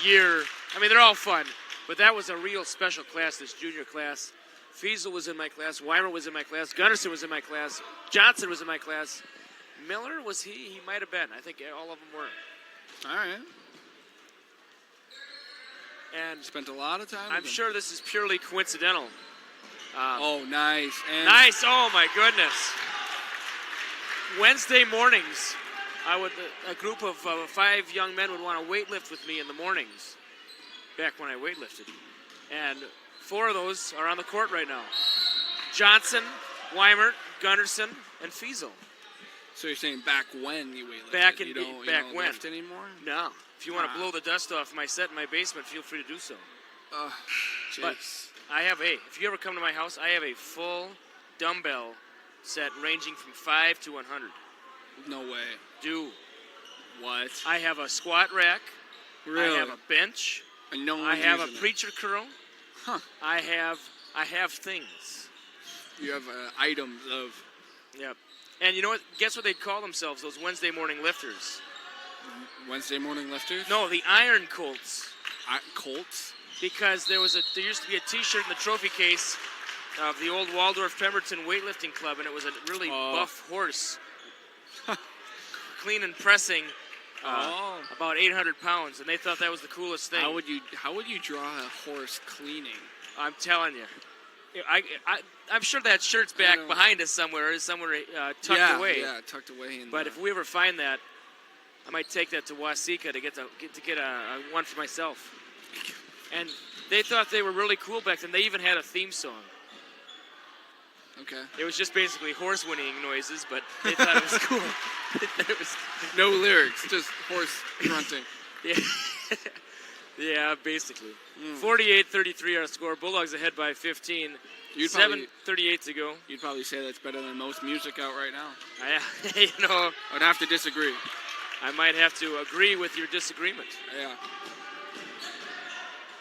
year. I mean, they're all fun, but that was a real special class, this junior class. Fiesel was in my class. Weimer was in my class. Gunnarsson was in my class. Johnson was in my class. Miller, was he? He might have been. I think all of them were. All right. And spent a lot of time I'm sure this is purely coincidental. Oh, nice. And nice. Oh, my goodness. Wednesday mornings, a group of 5 young men would want to weightlift with me in the mornings, back when I weightlifted. And 4 of those are on the court right now. Johnson, Weimert, Gunnarsson, and Fiesel. So you're saying back when you weightlifted? Back you don't when. lift anymore? No. If you want to blow the dust off my set in my basement, feel free to do so. But I have if you ever come to my house, I have a full dumbbell set ranging from 5 to 100. No way. What? I have a squat rack. Really? I have a bench. And no I have a using preacher curl. Huh. I have things. You have items of. Yep. And you know what? Guess what they'd call themselves? Those Wednesday morning lifters. Wednesday morning lifters? No, the Iron Colts. Colts? Because there used to be a T-shirt in the trophy case of the old Waldorf Pemberton weightlifting club, and it was a really buff horse, clean and pressing, about 800 pounds, and they thought that was the coolest thing. How would you draw a horse cleaning? I'm telling you, I'm sure that shirt's back behind us somewhere, tucked away. Yeah, tucked away. But if we ever find that, I might take that to Wasika to get a one for myself. And they thought they were really cool back then. They even had a theme song. Okay. It was just basically horse whinnying noises, but they thought it was cool. No lyrics, just horse grunting. Yeah. Yeah, basically. 48-33 our score. Bulldogs ahead by 15. 7:38 to go. You'd probably say that's better than most music out right now. I'd have to disagree. I might have to agree with your disagreement. Yeah.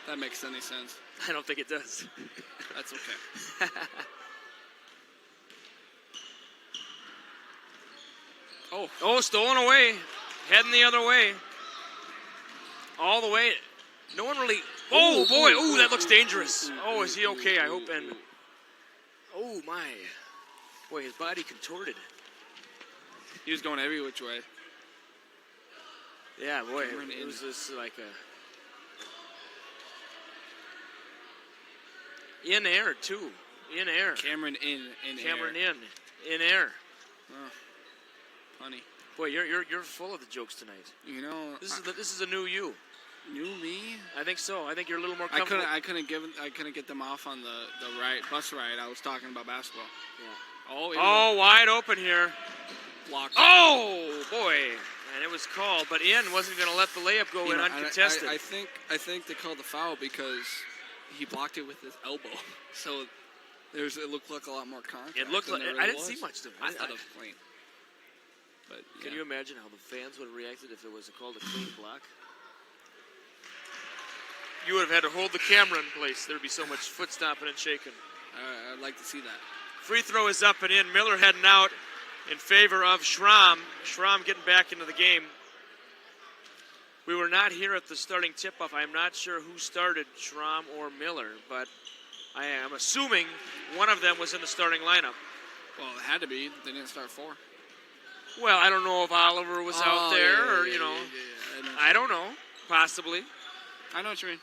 That makes any sense. I don't think it does. That's okay. Stolen away. Heading the other way. All the way. No one really... Oh, boy. Oh, that looks dangerous. Oh, is he okay? I hope. And oh, my. Boy, his body contorted. He was going every which way. Yeah, boy. It was just like a... In air, too. In air. Cameron in Cameron air. In air. Oh, funny. Boy, you're full of the jokes tonight. You know, this is a new you. New me? I think so. I think you're a little more comfortable. I couldn't get them off on the bus ride. I was talking about basketball. Yeah. Oh, wide open here. Blocked. Oh boy, And it was called, but Ian wasn't going to let the layup go in uncontested. I think they called the foul because he blocked it with his elbow. So it looked like a lot more contact. It looked like I didn't see much there. I thought it was clean. But can you imagine how the fans would have reacted if it was called a clean block? You would have had to hold the camera in place. There would be so much foot stomping and shaking. I'd like to see that. Free throw is up and in. Miller heading out in favor of Schramm. Schramm getting back into the game. We were not here at the starting tip-off. I'm not sure who started, Schramm or Miller, but I am assuming one of them was in the starting lineup. Well, it had to be. They didn't start 4. Well, I don't know if Oliver was out there I don't know. Possibly. I know what you mean.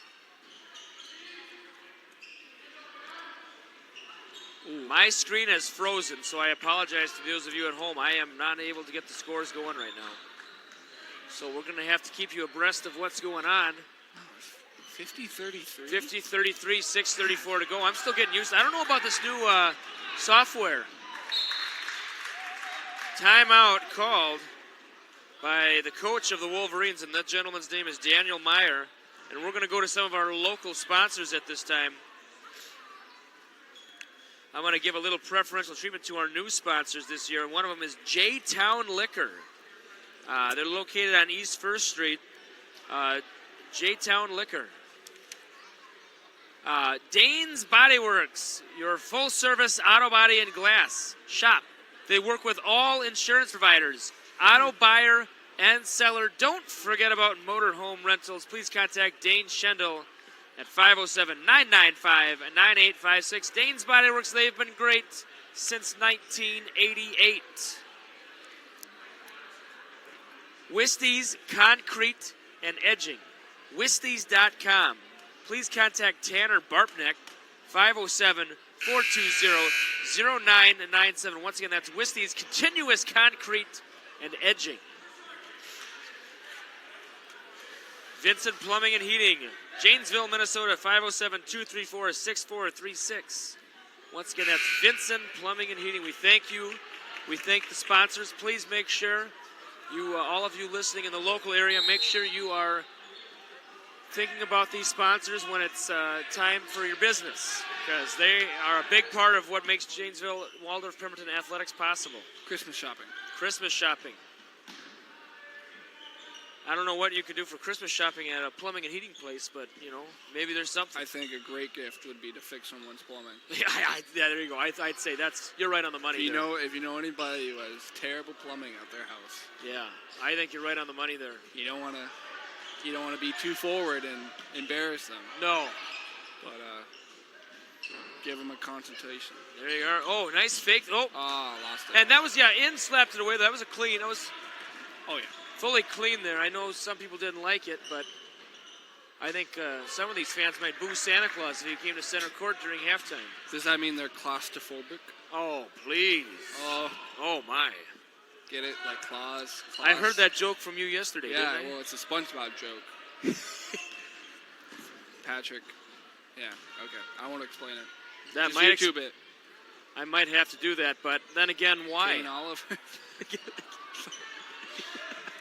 Ooh. My screen has frozen, so I apologize to those of you at home. I am not able to get the scores going right now. So we're going to have to keep you abreast of what's going on. 50-33. 50-33, 6:34 to go. I'm still getting used to it. I don't know about this new software. Timeout called by the coach of the Wolverines, and that gentleman's name is Daniel Meyer. And we're going to go to some of our local sponsors at this time. I'm going to give a little preferential treatment to our new sponsors this year. And one of them is J-Town Liquor. They're located on East 1st Street. J-Town Liquor. Dane's Body Works, your full-service auto body and glass shop. They work with all insurance providers, auto buyer and seller. Don't forget about motorhome rentals. Please contact Dane Schendel at 507-995-9856. Dane's Body Works, they've been great since 1988. Wisties Concrete and Edging. Wisties.com. Please contact Tanner Barpneck, 507-420-0997. Once again, that's Wisties Continuous Concrete and Edging. Vincent Plumbing and Heating, Janesville, Minnesota, 507-234-6436. Once again, that's Vincent Plumbing and Heating. We thank you. We thank the sponsors. Please make sure you, all of you listening in the local area, make sure you are thinking about these sponsors when it's time for your business, because they are a big part of what makes Janesville, Waldorf, Pemberton athletics possible. Christmas shopping. Christmas shopping. I don't know what you could do for Christmas shopping at a plumbing and heating place, but, you know, maybe there's something. I think a great gift would be to fix someone's plumbing. Yeah, there you go. I'd say you're right on the money there. If you know anybody who has terrible plumbing at their house. Yeah, I think you're right on the money there. You don't want to be too forward and embarrass them. No. But give them a consultation. There you are. Oh, nice fake. Oh, lost it. And that was, in slapped it away. That was a clean. That was, fully clean there. I know some people didn't like it, but I think some of these fans might boo Santa Claus if he came to center court during halftime. Does that mean they're claustrophobic? Oh, please. Oh my. Get it? Like claws? I heard that joke from you yesterday, didn't I? Well, it's a SpongeBob joke. Patrick. Yeah, okay. I won't explain it. That Just might YouTube it. I might have to do that, but then again, why? Jane Oliver.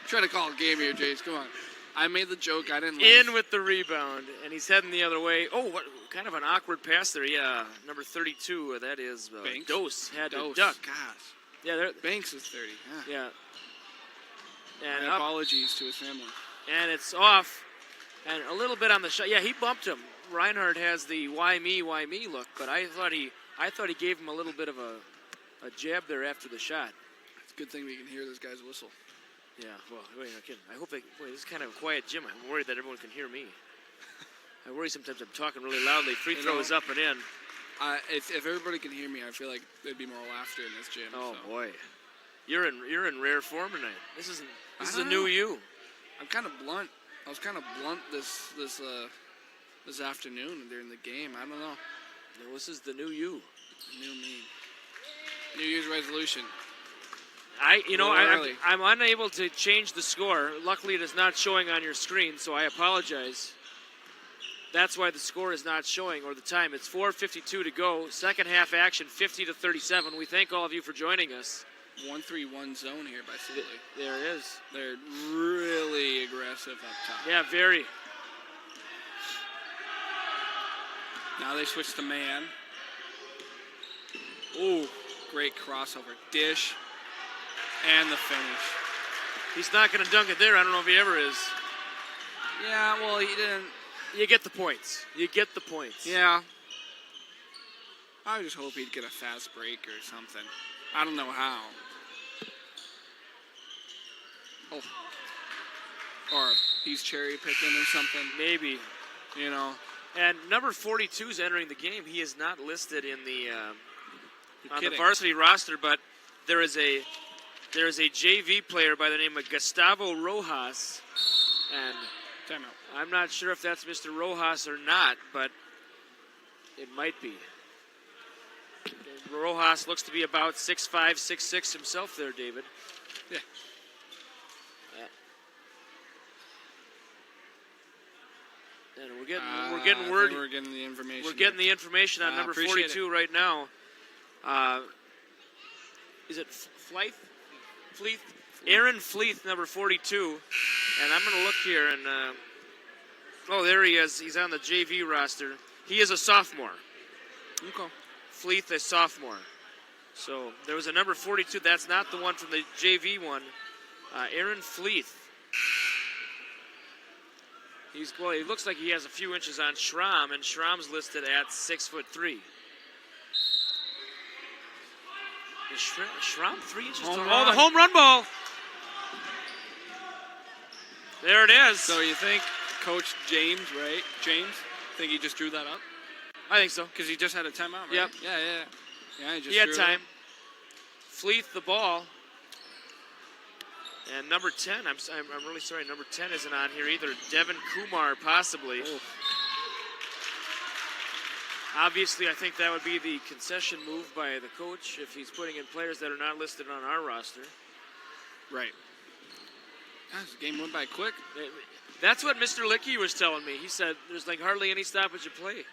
Try to call a game here, Jace. Come on. I made the joke. I didn't laugh. In with the rebound, and he's heading the other way. Oh, what kind of an awkward pass there. Yeah, number 32. That is Banks? Dose had Dose. to duck. Gosh. Yeah, Banks is 30. Yeah. And My apologies to his family. And it's off, and a little bit on the shot. Yeah, he bumped him. Reinhardt has the why me look, but I thought he gave him a little bit of a jab there after the shot. It's a good thing we can hear this guy's whistle. Yeah, well, wait, no kidding. I hope this is kind of a quiet gym. I'm worried that everyone can hear me. I worry sometimes I'm talking really loudly. Free throw is up and in. If everybody can hear me, I feel like there'd be more laughter in this gym. Oh boy, you're in rare form tonight. This is a new you. I'm kind of blunt. I was kind of blunt this afternoon during the game. I don't know. No, this is the new you. New me. New Year's resolution. I'm unable to change the score. Luckily, it is not showing on your screen, so I apologize. That's why the score is not showing, or the time. It's 4:52 to go. Second half action, 50-37. We thank all of you for joining us. 1-3-1 zone here by Sibley. There it is. They're really aggressive up top. Yeah, very. Now they switch to man. Ooh, great crossover. Dish. And the finish. He's not going to dunk it there. I don't know if he ever is. Yeah, well, he didn't. You get the points. You get the points. Yeah. I just hope he'd get a fast break or something. I don't know how. Oh. Or he's cherry picking or something. Maybe. You know. And number 42 is entering the game. He is not listed in the on the kidding. varsity roster, but there is a JV player by the name of Gustavo Rojas, and Timeout. I'm not sure if that's Mr. Rojas or not, but it might be. Rojas looks to be about 6'5", 6'6" himself there, David. Yeah. And we're getting word. We're getting the information. We're getting the information on number 42 right now. Is it Fleeth? Aaron Fleeth, number 42. And I'm going to look here and. Oh, there he is. He's on the JV roster. He is a sophomore. Okay. Fleeth, a sophomore. So there was a number 42. That's not the one from the JV one. Aaron Fleeth. He looks like he has a few inches on Schramm, and Schramm's listed at 6'3". Is Schramm 3 inches tall? Oh, the home run ball. There it is. So you think Coach James, right? James, think he just drew that up? I think so. Because he just had a timeout, right? Yep. Yeah, he just He had drew time. Fleeth the ball. And number 10, I'm really sorry, number 10 isn't on here either. Devin Kumar, possibly. Oh. Obviously, I think that would be the concession move by the coach if he's putting in players that are not listed on our roster. Right. Gosh, the game went by quick. That's what Mr. Licky was telling me. He said there's like hardly any stoppage of play.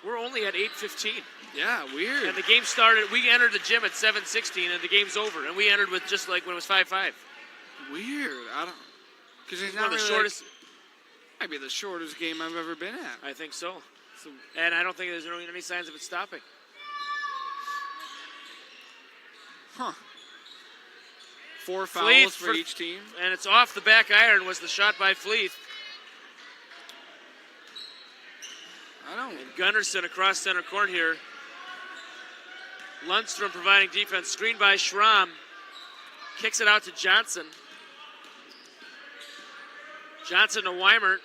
We're only at 8:15. Yeah, weird. And the game started, we entered the gym at 7:16 and the game's over. And we entered with just like when it was 5-5. Weird. I don't. Because it's One not of the really shortest. might be the shortest game I've ever been at. I think so. And I don't think there's really any signs of it stopping. Huh. 4 fouls for each team. And it's off the back iron was the shot by Fleeth. I don't. And Gunnarsson across center court here. Lundstrom providing defense. Screen by Schramm. Kicks it out to Johnson. Johnson to Weimert.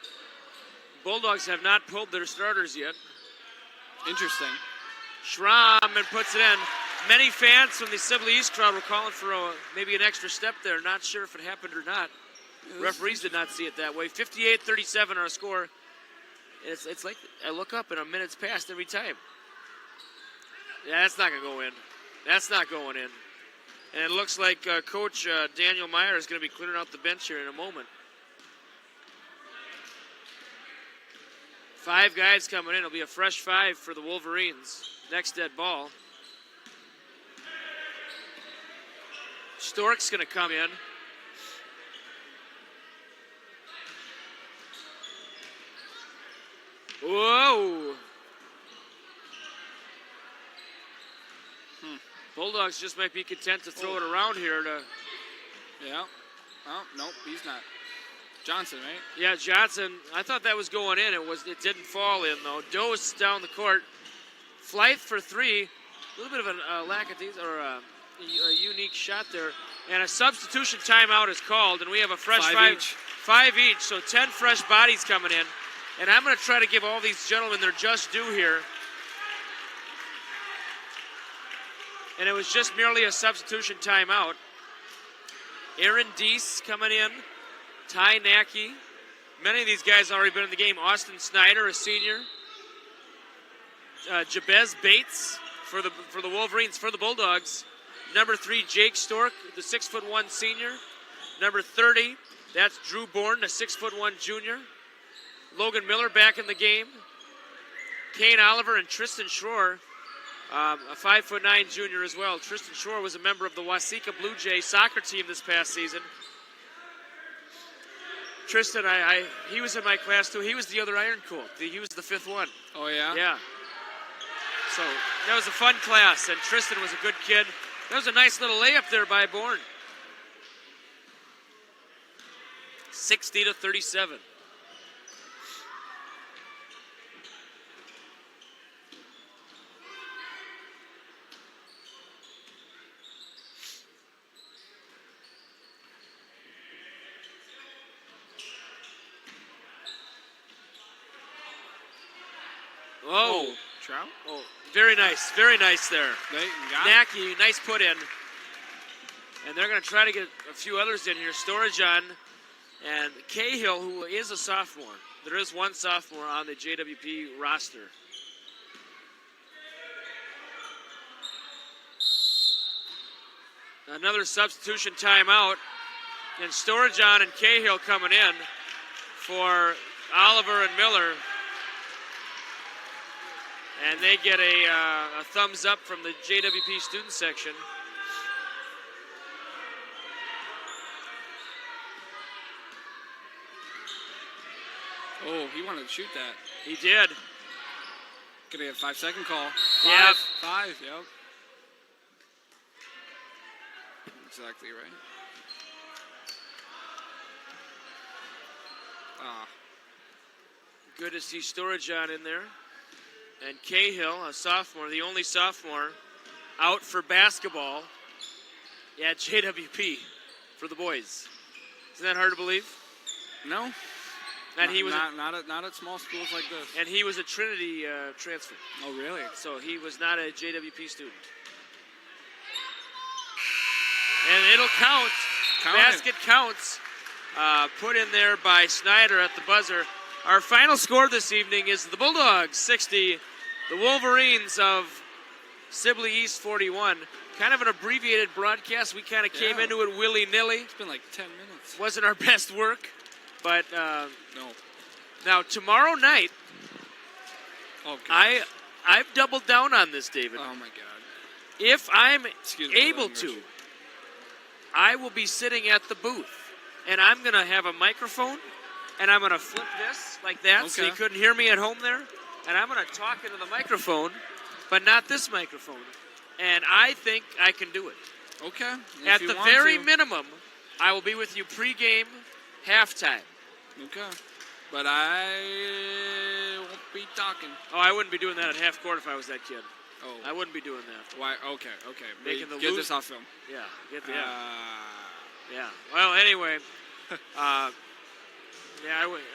Bulldogs have not pulled their starters yet. Interesting. Schramm and puts it in. Many fans from the Sibley East crowd were calling for maybe an extra step there. Not sure if it happened or not. Referees did not see it that way. 58-37 our score. It's like I look up and a minute's passed every time. Yeah, that's not going to go in. That's not going in. And it looks like Coach Daniel Meyer is going to be clearing out the bench here in a moment. 5 guys coming in. It'll be a fresh 5 for the Wolverines. Next dead ball. Stork's going to come in. Whoa. Bulldogs just might be content to throw it around here. Yeah. Oh, nope, he's not. Johnson, right? Yeah, Johnson. I thought that was going in. It didn't fall in, though. Dose down the court. Fleeth for 3. A little bit of a lack of these, or a unique shot there. And a substitution timeout is called, and we have a fresh 5 each. So 10 fresh bodies coming in. And I'm going to try to give all these gentlemen their just due here. And it was just merely a substitution timeout. Aaron Deese coming in. Ty Nacky. Many of these guys already been in the game. Austin Snyder, a senior. Jabez Bates for the Wolverines, for the Bulldogs. Number 3, Jake Stork, the 6'1" senior. Number 30, that's Drew Bourne, the 6'1" junior. Logan Miller back in the game. Kane Oliver and Tristan Schroer. a 5'9" junior as well. Tristan Shore was a member of the Waseca Blue Jay soccer team this past season. Tristan, he was in my class too. He was the other Iron Colt. He was the 5th one. Oh, yeah? Yeah. So that was a fun class, and Tristan was a good kid. That was a nice little layup there by Bourne. 60-37. Oh, Trout? oh, very nice there. Nacky, nice put in. And they're going to try to get a few others in here. Storajan and Cahill, who is a sophomore. There is one sophomore on the JWP roster. Another substitution timeout. And Storajan and Cahill coming in for Oliver and Miller. And they get a thumbs up from the JWP student section. Oh, he wanted to shoot that. He did. Gonna get a 5-second call. Yeah. 5, yep. Exactly right. Good to see Storajan in there. And Cahill, a sophomore, the only sophomore, out for basketball at JWP for the boys. Isn't that hard to believe? No. And he was not at small schools like this. And he was a Trinity transfer. Oh, really? So he was not a JWP student. And it'll count. Basket counts. Put in there by Snyder at the buzzer. Our final score this evening is the Bulldogs 60, the Wolverines of Sibley East 41. Kind of an abbreviated broadcast. We kind of came into it willy-nilly. It's been like 10 minutes. Wasn't our best work, but no. Now tomorrow night, Okay. I've doubled down on this, David. Oh my God. If I'm Excuse me, able to, I will be sitting at the booth, and I'm going to have a microphone, and I'm going to flip this like that so you couldn't hear me at home there, and I'm going to talk into the microphone, but not this microphone, and I think I can do it. Okay. At the very minimum, I will be with you pregame, halftime. Okay. But I won't be talking. Oh, I wouldn't be doing that at half court if I was that kid. Oh. I wouldn't be doing that. Why? Okay. Making the get this off film. Yeah. Get the. Yeah. Well, anyway. Yeah,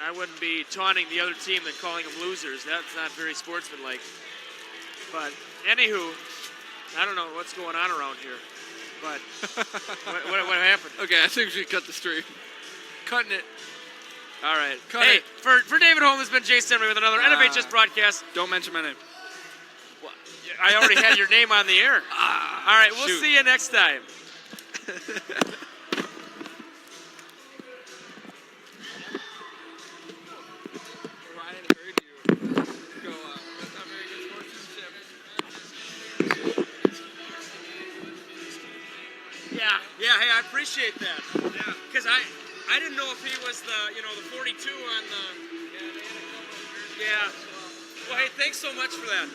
I wouldn't be taunting the other team and calling them losers. That's not very sportsmanlike. But anywho, I don't know what's going on around here. But what happened? Okay, I think we should cut the stream. Cutting it. All right. Cut hey, it. for David Holm, this has been Jay Sibley with another NFHS broadcast. Don't mention my name. Well, I already had your name on the air. All right, we'll see you next time. Ryan heard you. Go, that's not very good sportsmanship. Yeah, hey, I appreciate that. Yeah. Because I didn't know if he was the 42 on the... Yeah. Well, hey, thanks so much for that.